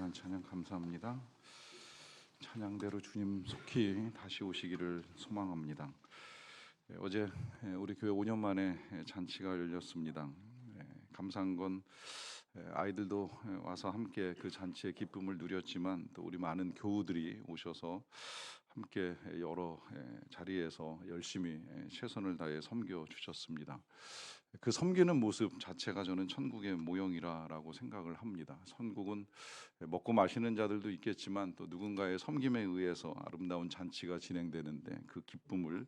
귀한 찬양 감사합니다. 찬양대로 주님 속히 다시 오시기를 소망합니다. 어제 우리 교회 5년 만에 잔치가 열렸습니다. 감사한 건 아이들도 와서 함께 그 잔치의 기쁨을 누렸지만 또 우리 많은 교우들이 오셔서 함께 여러 자리에서 열심히 최선을 다해 섬겨 주셨습니다. 그 섬기는 모습 자체가 저는 천국의 모형이라고 생각을 합니다. 천국은 먹고 마시는 자들도 있겠지만 또 누군가의 섬김에 의해서 아름다운 잔치가 진행되는데 그 기쁨을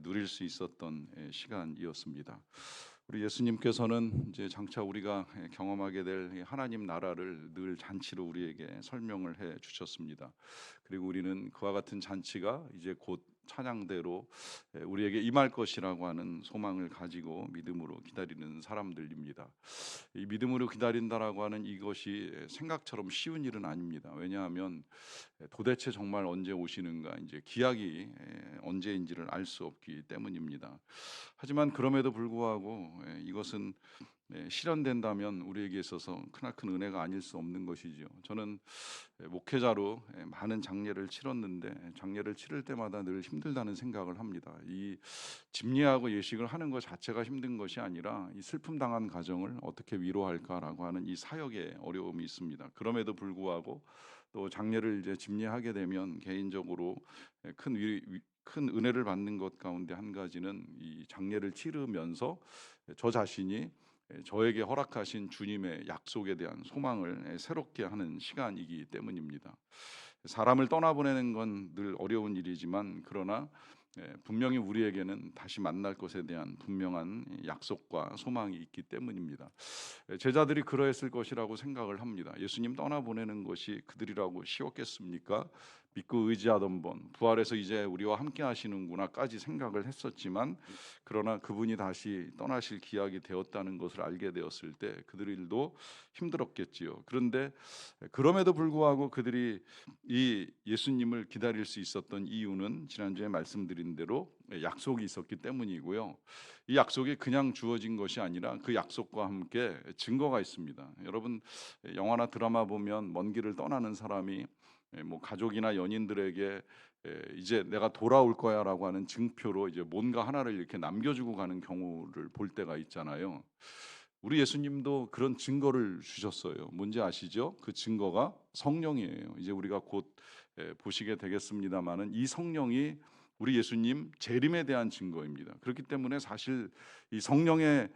누릴 수 있었던 시간이었습니다. 우리 예수님께서는 이제 장차 우리가 경험하게 될 하나님 나라를 늘 잔치로 우리에게 설명을 해 주셨습니다. 그리고 우리는 그와 같은 잔치가 이제 곧 찬양대로 우리에게 임할 것이라고 하는 소망을 가지고 믿음으로 기다리는 사람들입니다. 이 믿음으로 기다린다라고 하는 이것이 생각처럼 쉬운 일은 아닙니다. 왜냐하면 도대체 정말 언제 오시는가, 이제 기약이 언제인지를 알 수 없기 때문입니다. 하지만 그럼에도 불구하고 이것은 실현된다면 우리에게 있어서 크나큰 은혜가 아닐 수 없는 것이죠. 저는 목회자로 많은 장례를 치렀는데 장례를 치를 때마다 늘 힘들다는 생각을 합니다. 이 집례하고 예식을 하는 것 자체가 힘든 것이 아니라 이 슬픔 당한 가정을 어떻게 위로할까라고 하는 이 사역에 어려움이 있습니다. 그럼에도 불구하고 또 장례를 이제 집례하게 되면 개인적으로 큰 은혜를 받는 것 가운데 한 가지는 이 장례를 치르면서 저 자신이 저에게 허락하신 주님의 약속에 대한 소망을 새롭게 하는 시간이기 때문입니다. 사람을 떠나보내는 건 늘 어려운 일이지만 그러나 분명히 우리에게는 다시 만날 것에 대한 분명한 약속과 소망이 있기 때문입니다. 제자들이 그러했을 것이라고 생각을 합니다. 예수님 떠나보내는 것이 그들이라고 쉬웠겠습니까? 믿고 의지하던 분, 부활해서 이제 우리와 함께 하시는구나까지 생각을 했었지만 그러나 그분이 다시 떠나실 기약이 되었다는 것을 알게 되었을 때 그들도 힘들었겠지요. 그런데 그럼에도 불구하고 그들이 이 예수님을 기다릴 수 있었던 이유는 지난주에 말씀드린 대로 약속이 있었기 때문이고요. 이 약속이 그냥 주어진 것이 아니라 그 약속과 함께 증거가 있습니다. 여러분 영화나 드라마 보면 먼 길을 떠나는 사람이 뭐 가족이나 연인들에게 이제 내가 돌아올 거야라고 하는 증표로 이제 뭔가 하나를 이렇게 남겨주고 가는 경우를 볼 때가 있잖아요. 우리 예수님도 그런 증거를 주셨어요. 뭔지 아시죠? 그 증거가 성령이에요. 이제 우리가 곧 보시게 되겠습니다만은 이 성령이 우리 예수님 재림에 대한 증거입니다. 그렇기 때문에 사실 이 성령의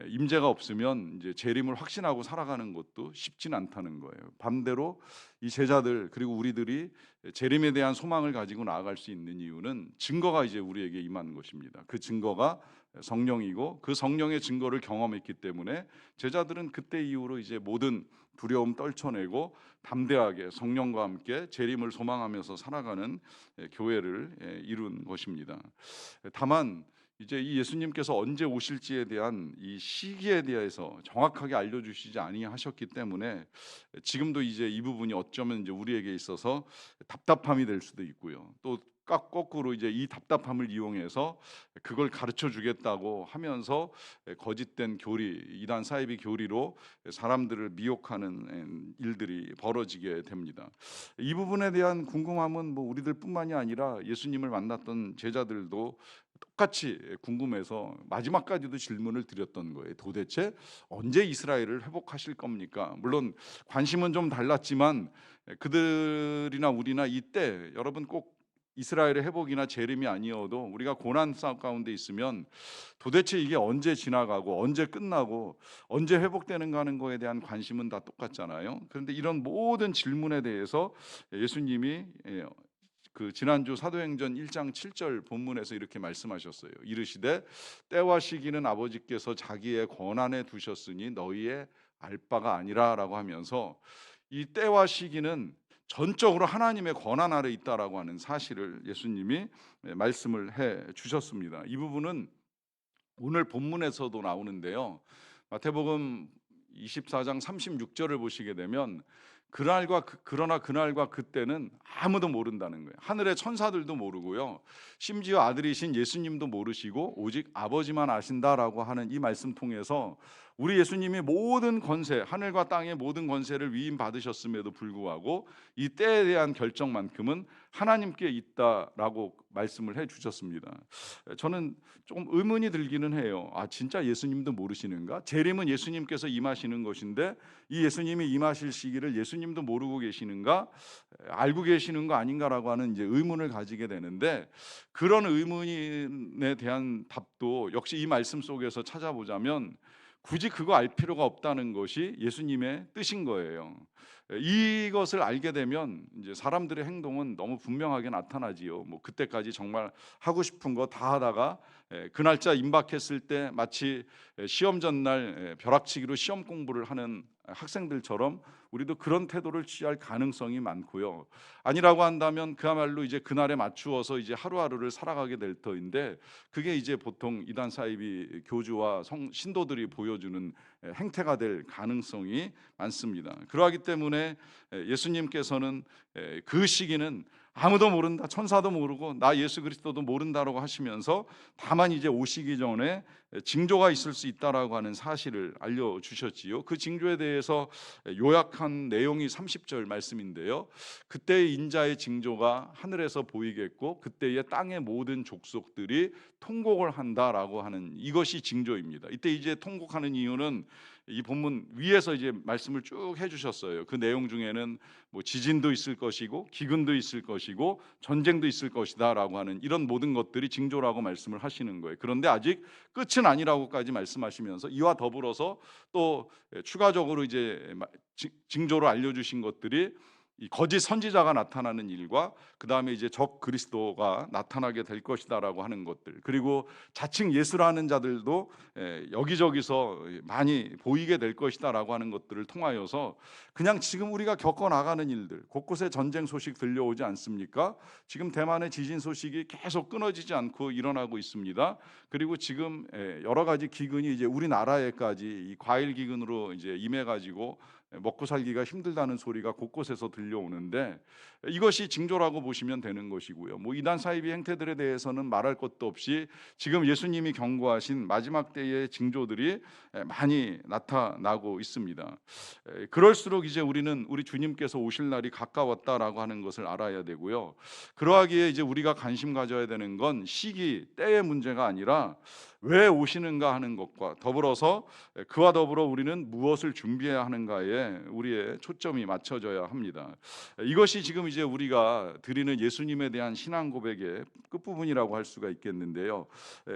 임재가 없으면 이제 재림을 확신하고 살아가는 것도 쉽진 않다는 거예요. 반대로 이 제자들 그리고 우리들이 재림에 대한 소망을 가지고 나아갈 수 있는 이유는 증거가 이제 우리에게 임한 것입니다. 그 증거가 성령이고 그 성령의 증거를 경험했기 때문에 제자들은 그때 이후로 이제 모든 두려움 떨쳐내고 담대하게 성령과 함께 재림을 소망하면서 살아가는 교회를 이룬 것입니다. 다만 이제 이 예수님께서 언제 오실지에 대한 이 시기에 대해서 정확하게 알려주시지 아니하셨기 때문에 지금도 이제 이 부분이 어쩌면 이제 우리에게 있어서 답답함이 될 수도 있고요. 또 거꾸로 이제 이 답답함을 이용해서 그걸 가르쳐 주겠다고 하면서 거짓된 교리, 이단 사이비 교리로 사람들을 미혹하는 일들이 벌어지게 됩니다. 이 부분에 대한 궁금함은 뭐 우리들뿐만이 아니라 예수님을 만났던 제자들도 똑같이 궁금해서 마지막까지도 질문을 드렸던 거예요. 도대체 언제 이스라엘을 회복하실 겁니까? 물론 관심은 좀 달랐지만 그들이나 우리나 이때 여러분 꼭 이스라엘의 회복이나 재림이 아니어도 우리가 고난 싸움 가운데 있으면 도대체 이게 언제 지나가고 언제 끝나고 언제 회복되는가 하는 거에 대한 관심은 다 똑같잖아요. 그런데 이런 모든 질문에 대해서 예수님이 그 지난주 사도행전 1장 7절 본문에서 이렇게 말씀하셨어요. 이르시되 때와 시기는 아버지께서 자기의 권한에 두셨으니 너희의 알 바가 아니라라고 하면서 이 때와 시기는 전적으로 하나님의 권한 아래 있다라고 하는 사실을 예수님이 말씀을 해 주셨습니다. 이 부분은 오늘 본문에서도 나오는데요. 마태복음 24장 36절을 보시게 되면 그러나 그날과 그때는 아무도 모른다는 거예요. 하늘의 천사들도 모르고요. 심지어 아들이신 예수님도 모르시고 오직 아버지만 아신다라고 하는 이 말씀 통해서 우리 예수님이 모든 권세, 하늘과 땅의 모든 권세를 위임받으셨음에도 불구하고 이 때에 대한 결정만큼은 하나님께 있다라고 말씀을 해주셨습니다. 저는 조금 의문이 들기는 해요. 진짜 예수님도 모르시는가? 재림은 예수님께서 임하시는 것인데 이 예수님이 임하실 시기를 예수님도 모르고 계시는가? 알고 계시는 거 아닌가라고 하는 이제 의문을 가지게 되는데, 그런 의문에 대한 답도 역시 이 말씀 속에서 찾아보자면 굳이 그거 알 필요가 없다는 것이 예수님의 뜻인 거예요. 이것을 알게 되면 이제 사람들의 행동은 너무 분명하게 나타나지요. 뭐 그때까지 정말 하고 싶은 거 다 하다가 그 날짜 임박했을 때 마치 시험 전날 벼락치기로 시험 공부를 하는 학생들처럼 우리도 그런 태도를 취할 가능성이 많고요. 아니라고 한다면 그야말로 이제 그날에 맞추어서 이제 하루하루를 살아가게 될 터인데, 그게 이제 보통 이단 사이비 교주와 신도들이 보여주는 행태가 될 가능성이 많습니다. 그러하기 때문에 예수님께서는 그 시기는 아무도 모른다, 천사도 모르고 나 예수 그리스도도 모른다라고 하시면서 다만 이제 오시기 전에 징조가 있을 수 있다라고 하는 사실을 알려주셨지요. 그 징조에 대해서 요약한 내용이 30절 말씀인데요, 그때의 인자의 징조가 하늘에서 보이겠고 그때의 땅의 모든 족속들이 통곡을 한다라고 하는 이것이 징조입니다. 이때 이제 통곡하는 이유는 이 본문 위에서 이제 말씀을 쭉 해주셨어요. 그 내용 중에는 뭐 지진도 있을 것이고 기근도 있을 것이고 전쟁도 있을 것이다라고 하는 이런 모든 것들이 징조라고 말씀을 하시는 거예요. 그런데 아직 끝은 아니라고까지 말씀하시면서 이와 더불어서 또 추가적으로 이제 징조로 알려주신 것들이 이 거짓 선지자가 나타나는 일과 그 다음에 이제 적 그리스도가 나타나게 될 것이다라고 하는 것들, 그리고 자칭 예수라는 자들도 여기저기서 많이 보이게 될 것이다라고 하는 것들을 통하여서 그냥 지금 우리가 겪어 나가는 일들, 곳곳에 전쟁 소식 들려오지 않습니까? 지금 대만의 지진 소식이 계속 끊어지지 않고 일어나고 있습니다. 그리고 지금 여러 가지 기근이 이제 우리나라에까지 이 과일 기근으로 이제 임해가지고 먹고 살기가 힘들다는 소리가 곳곳에서 들려오는데, 이것이 징조라고 보시면 되는 것이고요. 뭐 이단 사이비 행태들에 대해서는 말할 것도 없이 지금 예수님이 경고하신 마지막 때의 징조들이 많이 나타나고 있습니다. 그럴수록 이제 우리는 우리 주님께서 오실 날이 가까웠다라고 하는 것을 알아야 되고요. 그러하기에 이제 우리가 관심 가져야 되는 건 시기, 때의 문제가 아니라 왜 오시는가 하는 것과 더불어서 그와 더불어 우리는 무엇을 준비해야 하는가에 우리의 초점이 맞춰져야 합니다. 이것이 지금 이제 우리가 드리는 예수님에 대한 신앙 고백의 끝부분이라고 할 수가 있겠는데요.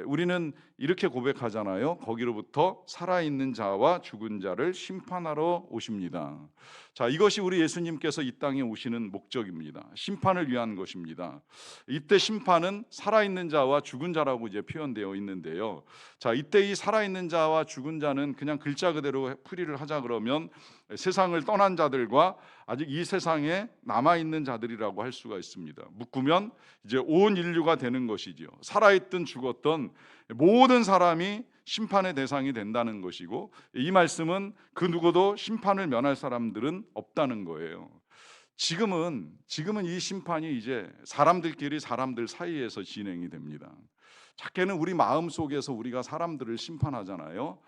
우리는 이렇게 고백하잖아요. 거기로부터 살아있는 자와 죽은 자를 심판하러 오십니다. 자, 이것이 우리 예수님께서 이 땅에 오시는 목적입니다. 심판을 위한 것입니다. 이때 심판은 살아있는 자와 죽은 자라고 이제 표현되어 있는데요. 자, 이때 이 살아있는 자와 죽은 자는 그냥 글자 그대로 풀이를 하자 그러면 세상을 떠난 자들과 아직 이 세상에 남아있는 자들이라고 할 수가 있습니다. 묶으면 이제 온 인류가 되는 것이지요. 살아있든 죽었던 모든 사람이 심판의 대상이 된다는 것이고, 이 말씀은 그 누구도 심판을 면할 사람들은 없다는 거예요. 지금은 이 심판이 이제 사람들끼리 사람들 사이에서 진행이 됩니다. 작게는 우리 마음 속에서 우리가 사람들을 심판하잖아요.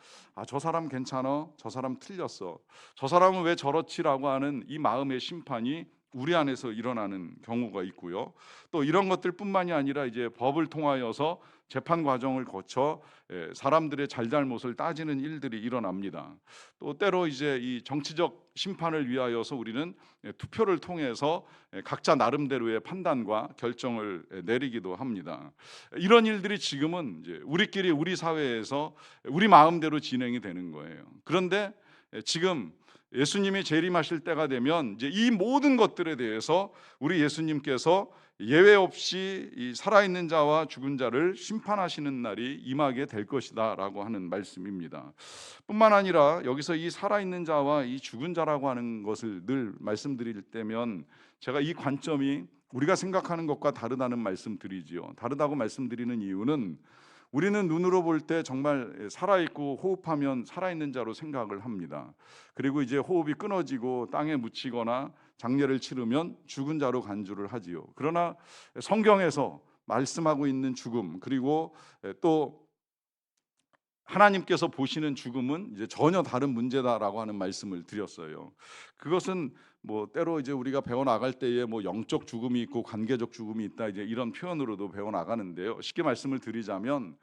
저 사람 괜찮아? 저 사람 틀렸어. 저 사람은 왜 저렇지라고 하는 이 마음의 심판이 우리 안에서 일어나는 경우가 있고요. 또 이런 것들뿐만이 아니라 이제 법을 통하여서 재판 과정을 거쳐 사람들의 잘잘못을 따지는 일들이 일어납니다. 또 때로 이제 이 정치적 심판을 위하여서 우리는 투표를 통해서 각자 나름대로의 판단과 결정을 내리기도 합니다. 이런 일들이 지금은 이제 우리끼리 우리 사회에서 우리 마음대로 진행이 되는 거예요. 그런데 지금 예수님이 재림하실 때가 되면 이제 이 모든 것들에 대해서 우리 예수님께서 예외 없이 이 살아있는 자와 죽은 자를 심판하시는 날이 임하게 될 것이다라고 하는 말씀입니다. 뿐만 아니라 여기서 이 살아있는 자와 이 죽은 자라고 하는 것을 늘 말씀드릴 때면 제가 이 관점이 우리가 생각하는 것과 다르다는 말씀드리지요. 다르다고 말씀드리는 이유는 우리는 눈으로 볼 때 정말 살아있고 호흡하면 살아있는 자로 생각을 합니다. 그리고 이제 호흡이 끊어지고 땅에 묻히거나 장례를 치르면 죽은 자로 간주를 하지요. 그러나 성경에서 말씀하고 있는 죽음, 그리고 또 하나님께서 보시는 죽음은 이제 전혀 다른 문제다라고 하는 말씀을 드렸어요. 그것은 뭐 때로 이제 우리가 배워 나갈 때에 뭐 영적 죽음이 있고 관계적 죽음이 있다 이제 이런 표현으로도 배워 나가는데요. 쉽게 말씀을 드리자면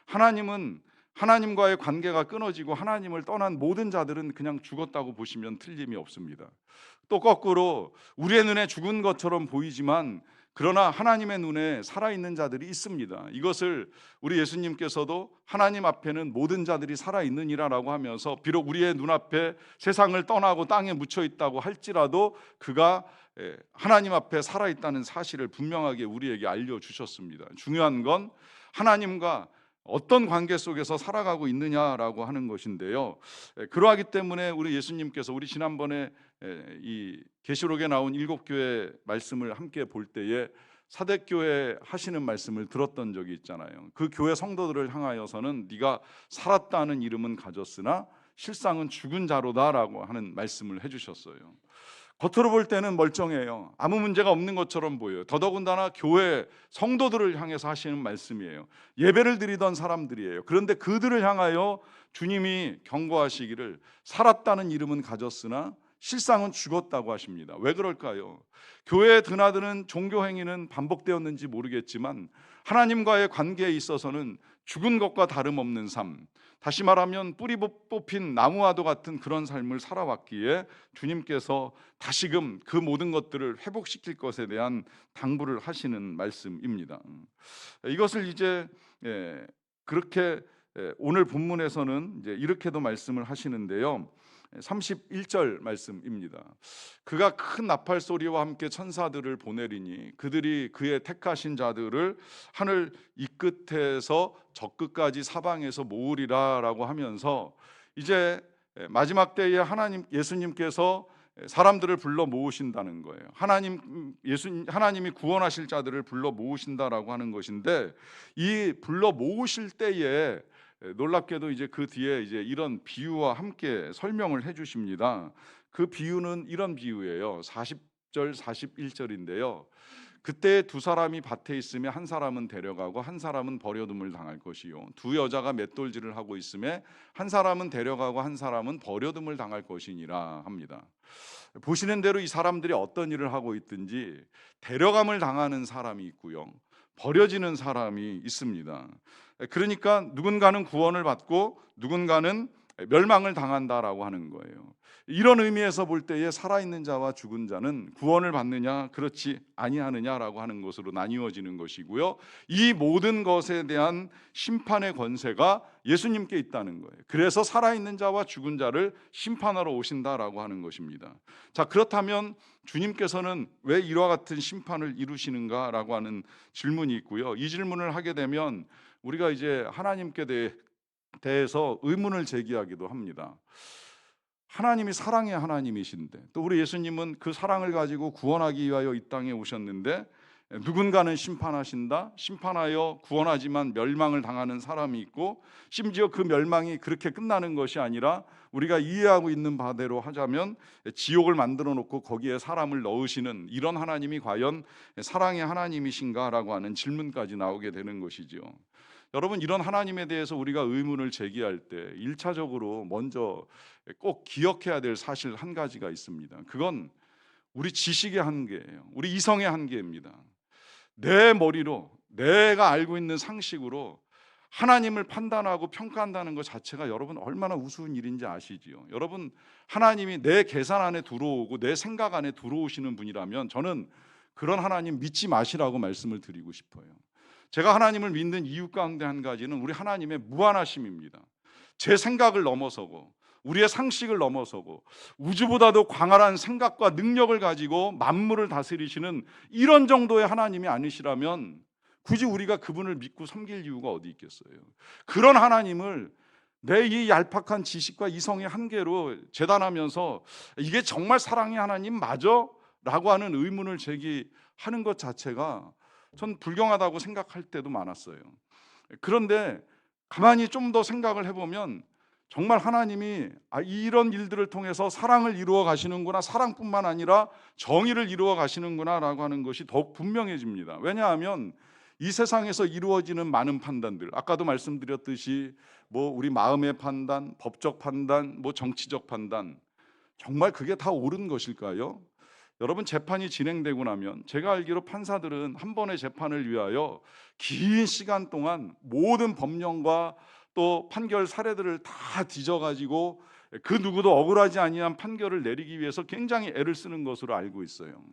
하나님은 하나님과의 관계가 끊어지고 하나님을 떠난 모든 자들은 그냥 죽었다고 보시면 틀림이 없습니다. 또 거꾸로 우리의 눈에 죽은 것처럼 보이지만 그러나 하나님의 눈에 살아있는 자들이 있습니다. 이것을 우리 예수님께서도 하나님 앞에는 모든 자들이 살아있느니라라고 하면서 비록 우리의 눈앞에 세상을 떠나고 땅에 묻혀 있다고 할지라도 그가 하나님 앞에 살아있다는 사실을 분명하게 우리에게 알려주셨습니다. 중요한 건 하나님과 어떤 관계 속에서 살아가고 있느냐라고 하는 것인데요. 그러하기 때문에 우리 예수님께서 우리 지난번에 이 계시록에 나온 7교회 말씀을 함께 볼 때에 사대교회 하시는 말씀을 들었던 적이 있잖아요. 그 교회 성도들을 향하여서는 네가 살았다는 이름은 가졌으나 실상은 죽은 자로다라고 하는 말씀을 해주셨어요. 겉으로 볼 때는 멀쩡해요. 아무 문제가 없는 것처럼 보여요. 더더군다나 교회 성도들을 향해서 하시는 말씀이에요. 예배를 드리던 사람들이에요. 그런데 그들을 향하여 주님이 경고하시기를 살았다는 이름은 가졌으나 실상은 죽었다고 하십니다. 왜 그럴까요? 교회에 드나드는 종교 행위는 반복되었는지 모르겠지만 하나님과의 관계에 있어서는 죽은 것과 다름없는 삶, 다시 말하면 뿌리 뽑힌 나무와도 같은 그런 삶을 살아왔기에 주님께서 다시금 그 모든 것들을 회복시킬 것에 대한 당부를 하시는 말씀입니다. 이것을 이제 그렇게 오늘 본문에서는 이제 이렇게도 말씀을 하시는데요. 31절 말씀입니다. 그가 큰 나팔 소리와 함께 천사들을 보내리니 그들이 그의 택하신 자들을 하늘 이 끝에서 저 끝까지 사방에서 모으리라라고 하면서 이제 마지막 때에 예수님께서 사람들을 불러 모으신다는 거예요. 하나님이 구원하실 자들을 불러 모으신다라고 하는 것인데 이 불러 모으실 때에 놀랍게도 이제 그 뒤에 이제 이런 비유와 함께 설명을 해 주십니다. 그 비유는 이런 비유예요. 40절 41절인데요. 그때 두 사람이 밭에 있으며 한 사람은 데려가고 한 사람은 버려둠을 당할 것이요 두 여자가 맷돌질을 하고 있으며 한 사람은 데려가고 한 사람은 버려둠을 당할 것이니라 합니다. 보시는 대로 이 사람들이 어떤 일을 하고 있든지 데려감을 당하는 사람이 있고요, 버려지는 사람이 있습니다. 그러니까 누군가는 구원을 받고 누군가는 멸망을 당한다라고 하는 거예요. 이런 의미에서 볼 때에 살아있는 자와 죽은 자는 구원을 받느냐 그렇지 아니하느냐라고 하는 것으로 나뉘어지는 것이고요, 이 모든 것에 대한 심판의 권세가 예수님께 있다는 거예요. 그래서 살아있는 자와 죽은 자를 심판하러 오신다라고 하는 것입니다. 자, 그렇다면 주님께서는 왜 이와 같은 심판을 이루시는가라고 하는 질문이 있고요, 이 질문을 하게 되면 우리가 이제 하나님께 대해서 의문을 제기하기도 합니다. 하나님이 사랑의 하나님이신데 또 우리 예수님은 그 사랑을 가지고 구원하기 위하여 이 땅에 오셨는데 누군가는 심판하신다, 심판하여 구원하지만 멸망을 당하는 사람이 있고, 심지어 그 멸망이 그렇게 끝나는 것이 아니라 우리가 이해하고 있는 바대로 하자면 지옥을 만들어 놓고 거기에 사람을 넣으시는 이런 하나님이 과연 사랑의 하나님이신가라고 하는 질문까지 나오게 되는 것이죠. 여러분, 이런 하나님에 대해서 우리가 의문을 제기할 때 1차적으로 먼저 꼭 기억해야 될 사실 한 가지가 있습니다. 그건 우리 지식의 한계예요. 우리 이성의 한계입니다. 내 머리로, 내가 알고 있는 상식으로 하나님을 판단하고 평가한다는 것 자체가 여러분 얼마나 우스운 일인지 아시지요? 여러분, 하나님이 내 계산 안에 들어오고 내 생각 안에 들어오시는 분이라면 저는 그런 하나님 믿지 마시라고 말씀을 드리고 싶어요. 제가 하나님을 믿는 이유 가운데 한 가지는 우리 하나님의 무한하심입니다. 제 생각을 넘어서고 우리의 상식을 넘어서고 우주보다도 광활한 생각과 능력을 가지고 만물을 다스리시는 이런 정도의 하나님이 아니시라면 굳이 우리가 그분을 믿고 섬길 이유가 어디 있겠어요? 그런 하나님을 내 이 얄팍한 지식과 이성의 한계로 재단하면서 이게 정말 사랑의 하나님 맞아? 라고 하는 의문을 제기하는 것 자체가 전 불경하다고 생각할 때도 많았어요. 그런데 가만히 좀 더 생각을 해보면 정말 하나님이 이런 일들을 통해서 사랑을 이루어 가시는구나, 사랑뿐만 아니라 정의를 이루어 가시는구나 라고 하는 것이 더욱 분명해집니다. 왜냐하면 이 세상에서 이루어지는 많은 판단들, 아까도 말씀드렸듯이 우리 마음의 판단, 법적 판단, 정치적 판단, 정말 그게 다 옳은 것일까요? 여러분, 재판이 진행되고 나면 제가 알기로 판사들은 한 번의 재판을 위하여 긴 시간 동안 모든 법령과 또 판결 사례들을 다 뒤져가지고 그 누구도 억울하지 아니한 판결을 내리기 위해서 굉장히 애를 쓰는 것으로 알고 있어요.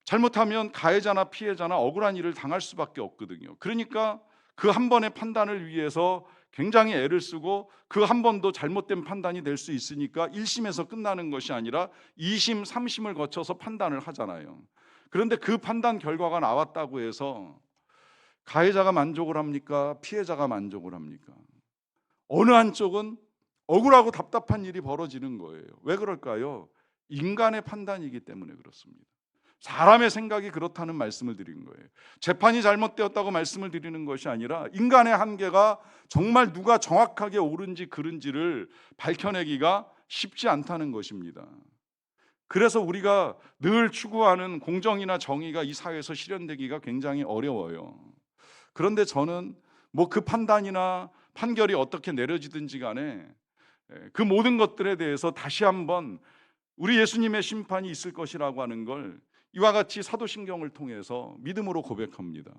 잘못하면 가해자나 피해자나 억울한 일을 당할 수밖에 없거든요. 그러니까 그 한 번의 판단을 위해서 굉장히 애를 쓰고 그 한 번도 잘못된 판단이 될 수 있으니까 1심에서 끝나는 것이 아니라 2심, 3심을 거쳐서 판단을 하잖아요. 그런데 그 판단 결과가 나왔다고 해서 가해자가 만족을 합니까? 피해자가 만족을 합니까? 어느 한쪽은 억울하고 답답한 일이 벌어지는 거예요. 왜 그럴까요? 인간의 판단이기 때문에 그렇습니다. 사람의 생각이 그렇다는 말씀을 드린 거예요. 재판이 잘못되었다고 말씀을 드리는 것이 아니라 인간의 한계가 정말 누가 정확하게 옳은지 그른지를 밝혀내기가 쉽지 않다는 것입니다. 그래서 우리가 늘 추구하는 공정이나 정의가 이 사회에서 실현되기가 굉장히 어려워요. 그런데 저는 그 판단이나 판결이 어떻게 내려지든지 간에 그 모든 것들에 대해서 다시 한번 우리 예수님의 심판이 있을 것이라고 하는 걸 이와 같이 사도신경을 통해서 믿음으로 고백합니다.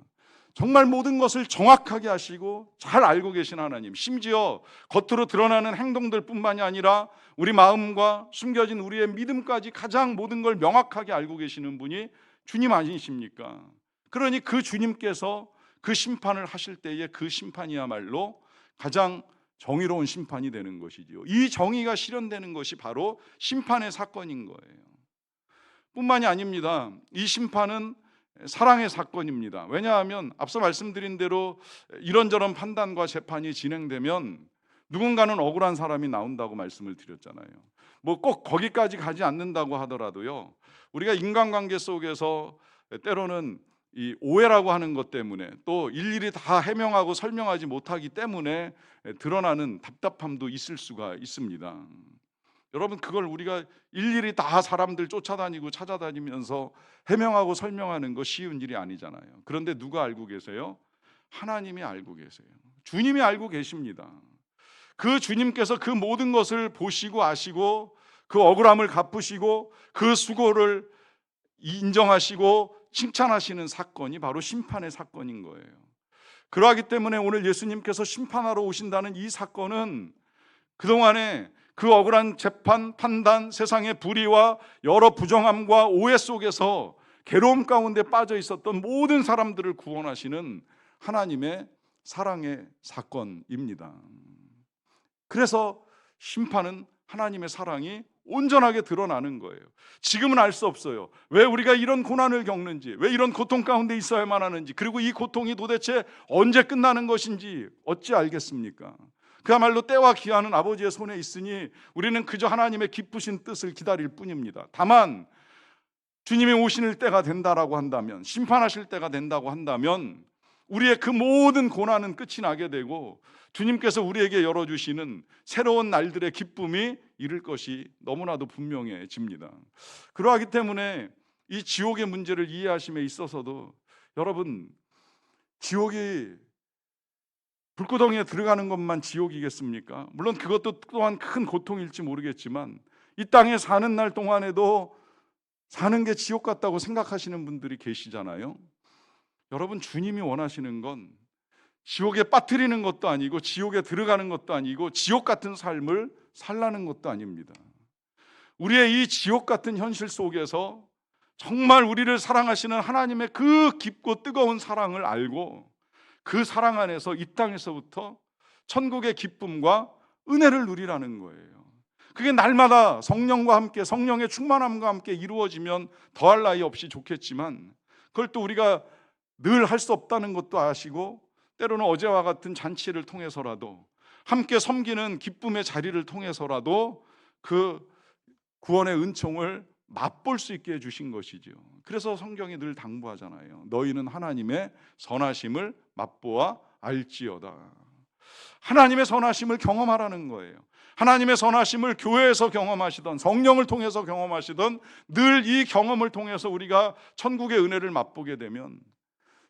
정말 모든 것을 정확하게 하시고 잘 알고 계신 하나님, 심지어 겉으로 드러나는 행동들 뿐만이 아니라 우리 마음과 숨겨진 우리의 믿음까지 가장 모든 걸 명확하게 알고 계시는 분이 주님 아니십니까? 그러니 그 주님께서 그 심판을 하실 때에 그 심판이야말로 가장 정의로운 심판이 되는 것이지요. 이 정의가 실현되는 것이 바로 심판의 사건인 거예요. 뿐만이 아닙니다. 이 심판은 사랑의 사건입니다. 왜냐하면 앞서 말씀드린 대로 이런저런 판단과 재판이 진행되면 누군가는 억울한 사람이 나온다고 말씀을 드렸잖아요. 꼭 거기까지 가지 않는다고 하더라도요, 우리가 인간관계 속에서 때로는 이 오해라고 하는 것 때문에 또 일일이 다 해명하고 설명하지 못하기 때문에 드러나는 답답함도 있을 수가 있습니다. 여러분, 그걸 우리가 일일이 다 사람들 쫓아다니고 찾아다니면서 해명하고 설명하는 거 쉬운 일이 아니잖아요. 그런데 누가 알고 계세요? 하나님이 알고 계세요. 주님이 알고 계십니다. 그 주님께서 그 모든 것을 보시고 아시고 그 억울함을 갚으시고 그 수고를 인정하시고 칭찬하시는 사건이 바로 심판의 사건인 거예요. 그러하기 때문에 오늘 예수님께서 심판하러 오신다는 이 사건은 그동안에 그 억울한 재판, 판단, 세상의 불의와 여러 부정함과 오해 속에서 괴로움 가운데 빠져 있었던 모든 사람들을 구원하시는 하나님의 사랑의 사건입니다. 그래서 심판은 하나님의 사랑이 온전하게 드러나는 거예요. 지금은 알 수 없어요. 왜 우리가 이런 고난을 겪는지, 왜 이런 고통 가운데 있어야만 하는지, 그리고 이 고통이 도대체 언제 끝나는 것인지 어찌 알겠습니까? 그야말로 때와 기한은 아버지의 손에 있으니 우리는 그저 하나님의 기쁘신 뜻을 기다릴 뿐입니다. 다만 주님이 오실 때가 된다라고 한다면, 심판하실 때가 된다고 한다면 우리의 그 모든 고난은 끝이 나게 되고 주님께서 우리에게 열어주시는 새로운 날들의 기쁨이 이룰 것이 너무나도 분명해집니다. 그러하기 때문에 이 지옥의 문제를 이해하심에 있어서도 여러분, 지옥이 불구덩이에 들어가는 것만 지옥이겠습니까? 물론 그것도 또한 큰 고통일지 모르겠지만 이 땅에 사는 날 동안에도 사는 게 지옥 같다고 생각하시는 분들이 계시잖아요. 여러분, 주님이 원하시는 건 지옥에 빠뜨리는 것도 아니고 지옥에 들어가는 것도 아니고 지옥 같은 삶을 살라는 것도 아닙니다. 우리의 이 지옥 같은 현실 속에서 정말 우리를 사랑하시는 하나님의 그 깊고 뜨거운 사랑을 알고 그 사랑 안에서 이 땅에서부터 천국의 기쁨과 은혜를 누리라는 거예요. 그게 날마다 성령과 함께, 성령의 충만함과 함께 이루어지면 더할 나위 없이 좋겠지만 그걸 또 우리가 늘 할 수 없다는 것도 아시고 때로는 어제와 같은 잔치를 통해서라도 함께 섬기는 기쁨의 자리를 통해서라도 그 구원의 은총을 맛볼 수 있게 해주신 것이죠. 그래서 성경이 늘 당부하잖아요. 너희는 하나님의 선하심을 맛보아 알지어다. 하나님의 선하심을 경험하라는 거예요. 하나님의 선하심을 교회에서 경험하시던, 성령을 통해서 경험하시던 늘 이 경험을 통해서 우리가 천국의 은혜를 맛보게 되면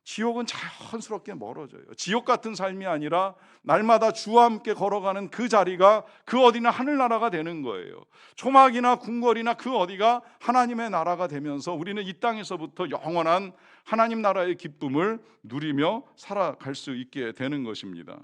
지옥은 자연스럽게 멀어져요. 지옥 같은 삶이 아니라 날마다 주와 함께 걸어가는 그 자리가 그 어디나 하늘나라가 되는 거예요. 초막이나 궁궐이나 그 어디가 하나님의 나라가 되면서 우리는 이 땅에서부터 영원한 하나님 나라의 기쁨을 누리며 살아갈 수 있게 되는 것입니다.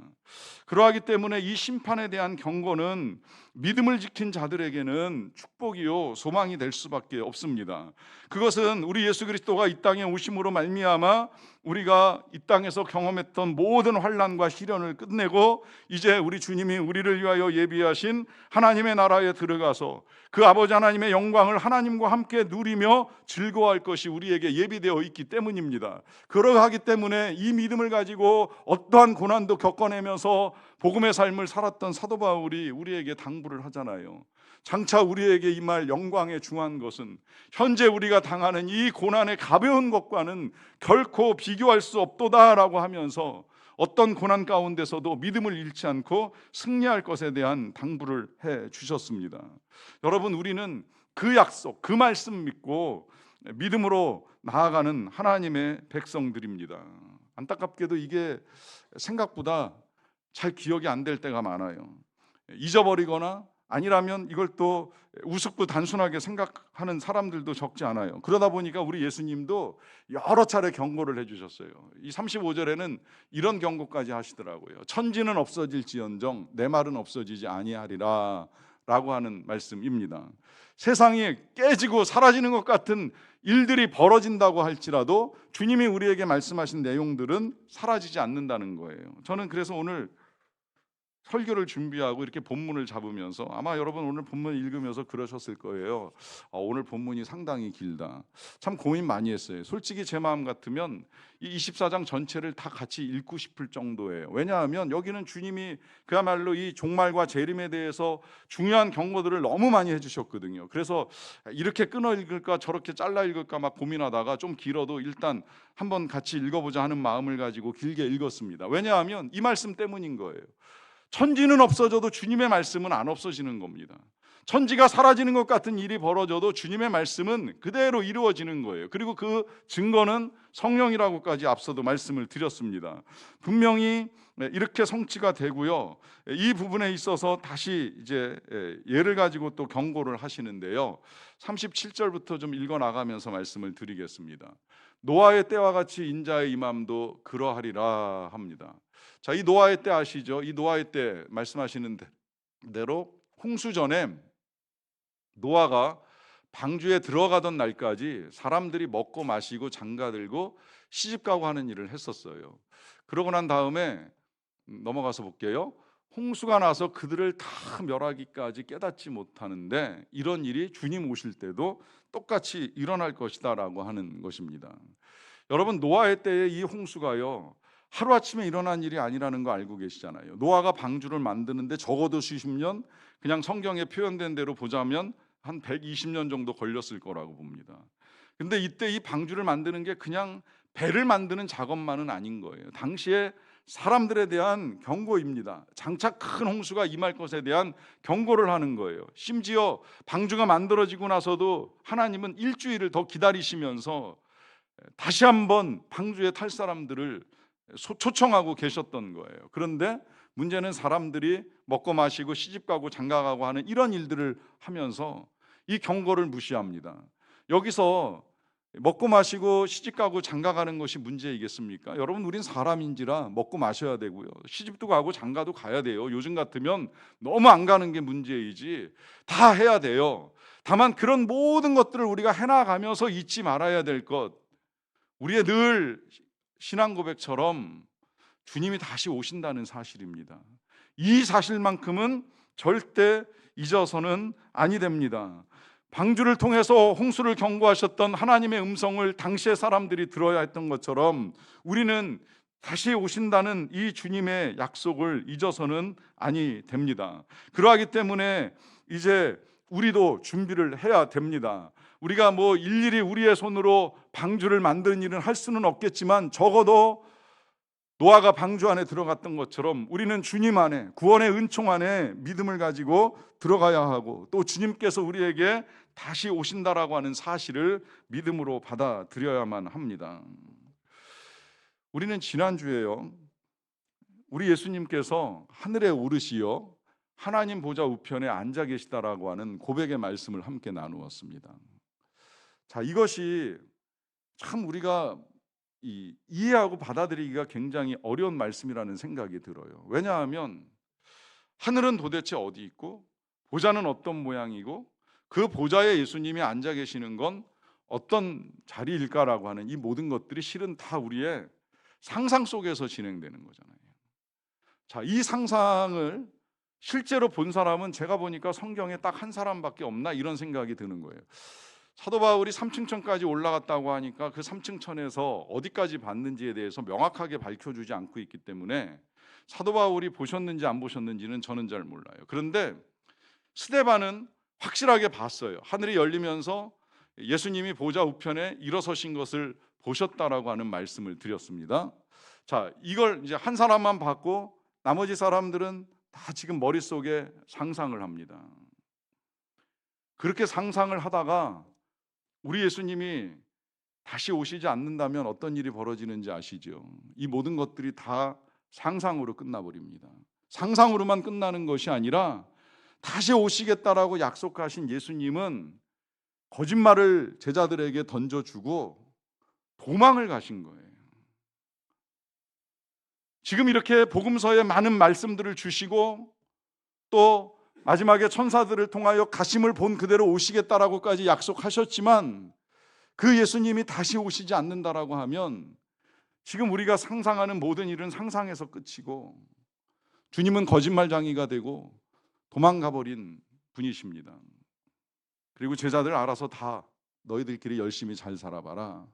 그러하기 때문에 이 심판에 대한 경고는 믿음을 지킨 자들에게는 축복이요 소망이 될 수밖에 없습니다. 그것은 우리 예수 그리스도가 이 땅에 오심으로 말미암아 우리가 이 땅에서 경험했던 모든 환난과 시련을 끝내고 이제 우리 주님이 우리를 위하여 예비하신 하나님의 나라에 들어가서 그 아버지 하나님의 영광을 하나님과 함께 누리며 즐거워할 것이 우리에게 예비되어 있기 때문입니다. 그러하기 때문에 이 믿음을 가지고 어떠한 고난도 겪어내면서 복음의 삶을 살았던 사도 바울이 우리에게 당부를 하잖아요. 장차 우리에게 임할 영광에 중한 것은 현재 우리가 당하는 이 고난의 가벼운 것과는 결코 비교할 수 없도다라고 하면서 어떤 고난 가운데서도 믿음을 잃지 않고 승리할 것에 대한 당부를 해 주셨습니다. 여러분, 우리는 그 약속, 그 말씀 믿고 믿음으로 나아가는 하나님의 백성들입니다. 안타깝게도 이게 생각보다 잘 기억이 안 될 때가 많아요. 잊어버리거나 아니라면 이걸 또 우습고 단순하게 생각하는 사람들도 적지 않아요. 그러다 보니까 우리 예수님도 여러 차례 경고를 해주셨어요. 이 35절에는 이런 경고까지 하시더라고요. 천지는 없어질지언정 내 말은 없어지지 아니하리라 라고 하는 말씀입니다. 세상이 깨지고 사라지는 것 같은 일들이 벌어진다고 할지라도 주님이 우리에게 말씀하신 내용들은 사라지지 않는다는 거예요. 저는 그래서 오늘 설교를 준비하고 이렇게 본문을 잡으면서 아마 여러분 오늘 본문 읽으면서 그러셨을 거예요. 오늘 본문이 상당히 길다. 참 고민 많이 했어요. 솔직히 제 마음 같으면 이 24장 전체를 다 같이 읽고 싶을 정도예요. 왜냐하면 여기는 주님이 그야말로 이 종말과 재림에 대해서 중요한 경고들을 너무 많이 해주셨거든요. 그래서 이렇게 끊어 읽을까 저렇게 잘라 읽을까 막 고민하다가 좀 길어도 일단 한번 같이 읽어보자 하는 마음을 가지고 길게 읽었습니다. 왜냐하면 이 말씀 때문인 거예요. 천지는 없어져도 주님의 말씀은 안 없어지는 겁니다. 천지가 사라지는 것 같은 일이 벌어져도 주님의 말씀은 그대로 이루어지는 거예요. 그리고 그 증거는 성령이라고까지 앞서도 말씀을 드렸습니다. 분명히 이렇게 성취가 되고요. 이 부분에 있어서 다시 이제 예를 가지고 또 경고를 하시는데요. 37절부터 좀 읽어 나가면서 말씀을 드리겠습니다. 노아의 때와 같이 인자의 임함도 그러하리라 합니다. 자, 이 노아의 때 아시죠? 이 노아의 때 말씀하시는 대로 홍수 전에 노아가 방주에 들어가던 날까지 사람들이 먹고 마시고 장가들고 시집가고 하는 일을 했었어요. 그러고 난 다음에 넘어가서 볼게요. 홍수가 나서 그들을 다 멸하기까지 깨닫지 못하는데 이런 일이 주님 오실 때도 똑같이 일어날 것이다 라고 하는 것입니다. 여러분, 노아의 때의 이 홍수가요 하루아침에 일어난 일이 아니라는 거 알고 계시잖아요. 노아가 방주를 만드는데 적어도 수십 년, 그냥 성경에 표현된 대로 보자면 한 120년 정도 걸렸을 거라고 봅니다. 근데 이때 이 방주를 만드는 게 그냥 배를 만드는 작업만은 아닌 거예요. 당시에 사람들에 대한 경고입니다. 장차 큰 홍수가 임할 것에 대한 경고를 하는 거예요. 심지어 방주가 만들어지고 나서도 하나님은 일주일을 더 기다리시면서 다시 한번 방주에 탈 사람들을 초청하고 계셨던 거예요. 그런데 문제는 사람들이 먹고 마시고 시집가고 장가가고 하는 이런 일들을 하면서 이 경고를 무시합니다. 여기서 먹고 마시고 시집가고 장가가는 것이 문제이겠습니까? 여러분, 우린 사람인지라 먹고 마셔야 되고요. 시집도 가고 장가도 가야 돼요. 요즘 같으면 너무 안 가는 게 문제이지 다 해야 돼요. 다만 그런 모든 것들을 우리가 해나가면서 잊지 말아야 될 것, 우리의 늘 신앙 고백처럼 주님이 다시 오신다는 사실입니다. 이 사실만큼은 절대 잊어서는 아니 됩니다. 방주를 통해서 홍수를 경고하셨던 하나님의 음성을 당시의 사람들이 들어야 했던 것처럼 우리는 다시 오신다는 이 주님의 약속을 잊어서는 아니 됩니다. 그러하기 때문에 이제 우리도 준비를 해야 됩니다. 우리가 뭐 일일이 우리의 손으로 방주를 만드는 일은 할 수는 없겠지만 적어도 노아가 방주 안에 들어갔던 것처럼 우리는 주님 안에, 구원의 은총 안에 믿음을 가지고 들어가야 하고, 또 주님께서 우리에게 다시 오신다라고 하는 사실을 믿음으로 받아들여야만 합니다. 우리는 지난주에요, 우리 예수님께서 하늘에 오르시어 하나님 보좌 우편에 앉아 계시다라고 하는 고백의 말씀을 함께 나누었습니다. 자, 이것이 참 우리가 이해하고 받아들이기가 굉장히 어려운 말씀이라는 생각이 들어요. 왜냐하면 하늘은 도대체 어디 있고 보좌는 어떤 모양이고 그 보좌에 예수님이 앉아 계시는 건 어떤 자리일까라고 하는 이 모든 것들이 실은 다 우리의 상상 속에서 진행되는 거잖아요. 자, 이 상상을 실제로 본 사람은 제가 보니까 성경에 딱 한 사람밖에 없나 이런 생각이 드는 거예요. 사도 바울이 3층천까지 올라갔다고 하니까 그 3층천에서 어디까지 봤는지에 대해서 명확하게 밝혀주지 않고 있기 때문에 사도 바울이 보셨는지 안 보셨는지는 저는 잘 몰라요. 그런데 스데반은 확실하게 봤어요. 하늘이 열리면서 예수님이 보좌 우편에 일어서신 것을 보셨다라고 하는 말씀을 드렸습니다. 자, 이걸 이제 한 사람만 봤고 나머지 사람들은 다 지금 머릿속에 상상을 합니다. 그렇게 상상을 하다가 우리 예수님이 다시 오시지 않는다면 어떤 일이 벌어지는지 아시죠? 이 모든 것들이 다 상상으로 끝나버립니다. 상상으로만 끝나는 것이 아니라 다시 오시겠다라고 약속하신 예수님은 거짓말을 제자들에게 던져주고 도망을 가신 거예요. 지금 이렇게 복음서에 많은 말씀들을 주시고 또 마지막에 천사들을 통하여 가심을 본 그대로 오시겠다라고까지 약속하셨지만 그 예수님이 다시 오시지 않는다라고 하면 지금 우리가 상상하는 모든 일은 상상에서 끝이고 주님은 거짓말장이가 되고 도망가 버린 분이십니다. 그리고 제자들 알아서 다 너희들끼리 열심히 잘 살아봐라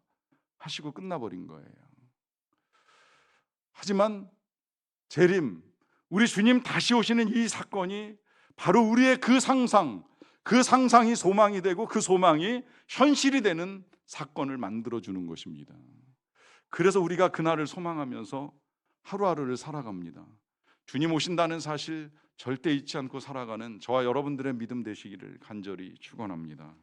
하시고 끝나버린 거예요. 하지만 재림, 우리 주님 다시 오시는 이 사건이 바로 우리의 그 상상이 소망이 되고 그 소망이 현실이 되는 사건을 만들어주는 것입니다. 그래서 우리가 그날을 소망하면서 하루하루를 살아갑니다. 주님 오신다는 사실 절대 잊지 않고 살아가는 저와 여러분들의 믿음 되시기를 간절히 축원합니다.